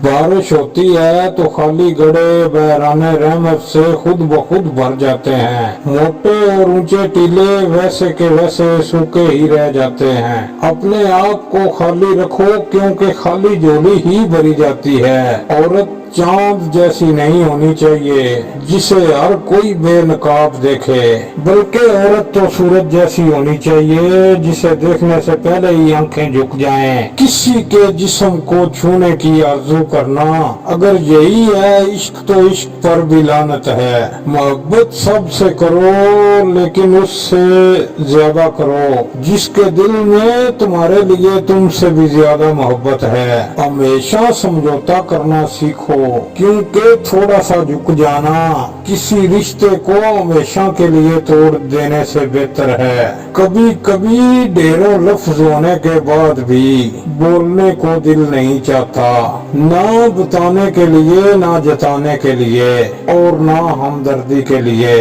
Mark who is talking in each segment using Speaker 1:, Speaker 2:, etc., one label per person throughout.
Speaker 1: बारिश होती है तो खाली गड्ढे बहराने रहमत से खुद ब खुद भर जाते हैं। मोटे और ऊंचे टीले वैसे के वैसे सूखे ही रह जाते हैं। अपने आप को खाली रखो क्योंकि खाली झोली ही भरी जाती है। औरत चांद जैसी नहीं होनी चाहिए जिसे हर कोई बेनकाब देखे, बल्कि औरत तो सूरज जैसी होनी चाहिए जिसे देखने से पहले ही आंखें झुक जाएं। किसी के जिस्म को छूने की आरज़ू करना, अगर यही है इश्क तो इश्क पर भी लानत है। मोहब्बत सबसे करो लेकिन उससे ज्यादा करो जिसके दिल में तुम्हारे लिए तुमसे भी ज्यादा मोहब्बत है। हमेशा समझौता करना सीखो क्योंकि थोड़ा सा झुक जाना किसी रिश्ते को हमेशा के लिए तोड़ देने से बेहतर है। कभी कभी ढेरों लफ्ज होने के बाद भी बोलने को दिल नहीं चाहता, ना बताने के लिए ना जताने के लिए और ना हमदर्दी के लिए।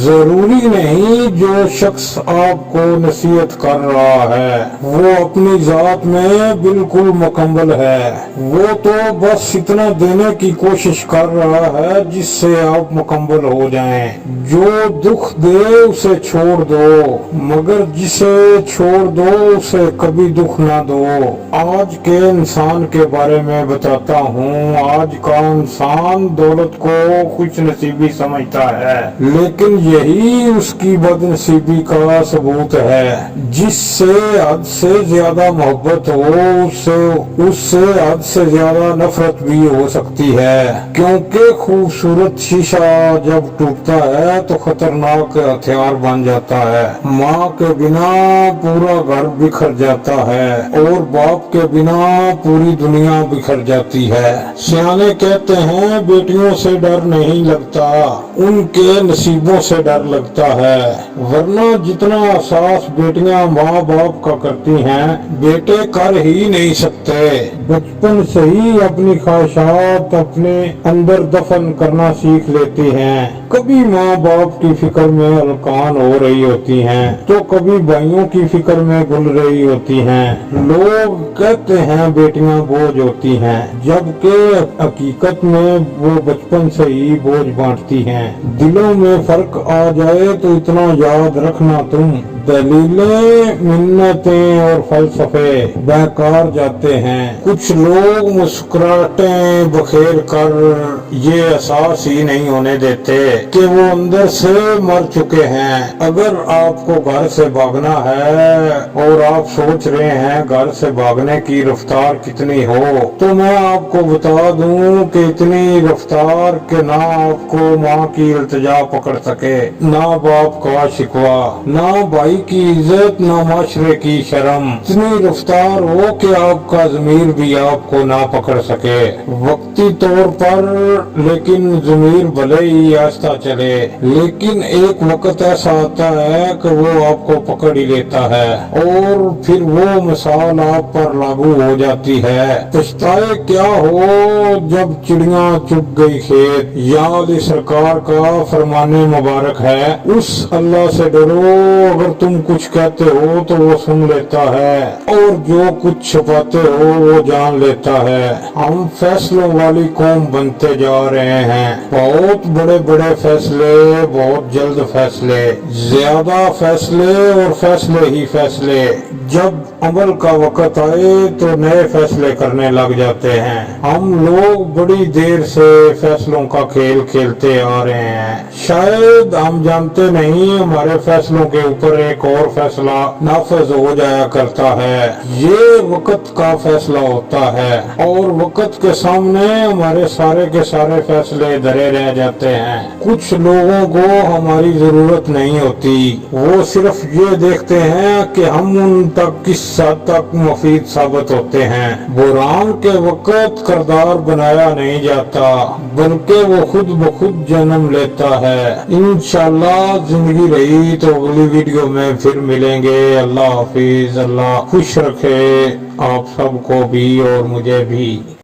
Speaker 1: जरूरी नहीं जो शख्स आपको नसीहत कर रहा है वो अपनी जात में बिल्कुल मुकम्मल है। वो तो बस इतना देने की कोशिश कर रहा है जिससे आप मुकम्मल हो जाएं। जो दुख दे उसे छोड़ दो मगर जिसे छोड़ दो उसे कभी दुख ना दो। आज के इंसान के बारे में बताता हूँ। आज का इंसान दौलत को खुश नसीबी समझता है लेकिन यही उसकी बदनसीबी का सबूत है। जिससे हद से ज्यादा मोहब्बत हो उससे हद से ज्यादा नफरत भी हो सकती है। क्योंकि खूबसूरत शीशा जब टूटता है तो खतरनाक हथियार बन जाता है। माँ के बिना पूरा घर बिखर जाता है और बाप के बिना पूरी दुनिया बिखर जाती है। सियाने कहते हैं बेटियों से डर नहीं लगता, उनके नसीबों से डर लगता है। वरना जितना एहसास बेटियां माँ बाप का करती हैं बेटे कर ही नहीं सकते। बचपन से ही अपनी ख्वाहिशात अपने अंदर दफन करना सीख लेती हैं। कभी माँ बाप की फिक्र में हलकान हो रही होती हैं तो कभी भाइयों की फिक्र में घुल रही होती हैं। लोग कहते हैं बेटियां बोझ होती हैं जबकि हकीकत में वो बचपन से ही बोझ बांटती हैं। दिलों में फर्क आ जाए तो इतना याद रखना तुम दलीलें मिन्नतें और फलसफे बेकार जाते हैं। कुछ लोग मुस्कुराहटें बखेर कर ये एहसास ही नहीं होने देते कि वो अंदर से मर चुके हैं। अगर आपको घर से भागना है और आप सोच रहे हैं घर से भागने की रफ्तार कितनी हो तो मैं आपको बता दूं कि इतनी रफ्तार के ना आपको माँ की इल्तिजा पकड़ सके, ना बाप का शिकवा, ना भाई की इज्जत, ना माशरे की शर्म। इतनी रफ्तार हो कि आपका ज़मीर भी आपको ना पकड़ सके वक्ती तौर पर, लेकिन ज़मीर भले ही आस्ता चले लेकिन एक वक्त ऐसा आता है कि वो आपको पकड़ ही लेता है और फिर वो मिसाल आप पर लागू हो जाती है। पछताए क्या हो जब चिड़िया चुग गई खेत। याद सरकार का फरमाने मुबारक है, उस अल्लाह से डरो अगर तुम कुछ कहते हो तो वो सुन लेता है और जो कुछ छुपाते हो वो जान लेता है। हम फैसलों वाली कौम बनते जा रहे हैं। बहुत बड़े बड़े फैसले, बहुत जल्द फैसले, ज्यादा फैसले और फैसले ही फैसले। जब अमल का वक्त आए तो नए फैसले करने लग जाते हैं। हम लोग बड़ी देर से फैसलों का खेल खेलते आ रहे हैं। शायद हम जानते नहीं हमारे फैसलों के ऊपर एक और फैसला नाफिज हो जाया करता है। ये वक्त का फैसला होता है और वक्त के सामने हमारे सारे के सारे फैसले धरे रह जाते हैं। कुछ लोगों को हमारी जरूरत नहीं होती, वो सिर्फ ये देखते हैं कि हम उन तक किस हद तक मुफीद साबित होते हैं। बुरान के वक्त किरदार बनाया नहीं जाता बल्कि वो खुद ब खुद जन्म लेता है। इंशाल्लाह जिंदगी रही तो अगली वीडियो में फिर मिलेंगे। अल्लाह हाफिज। अल्लाह खुश रखे आप सबको भी और मुझे भी।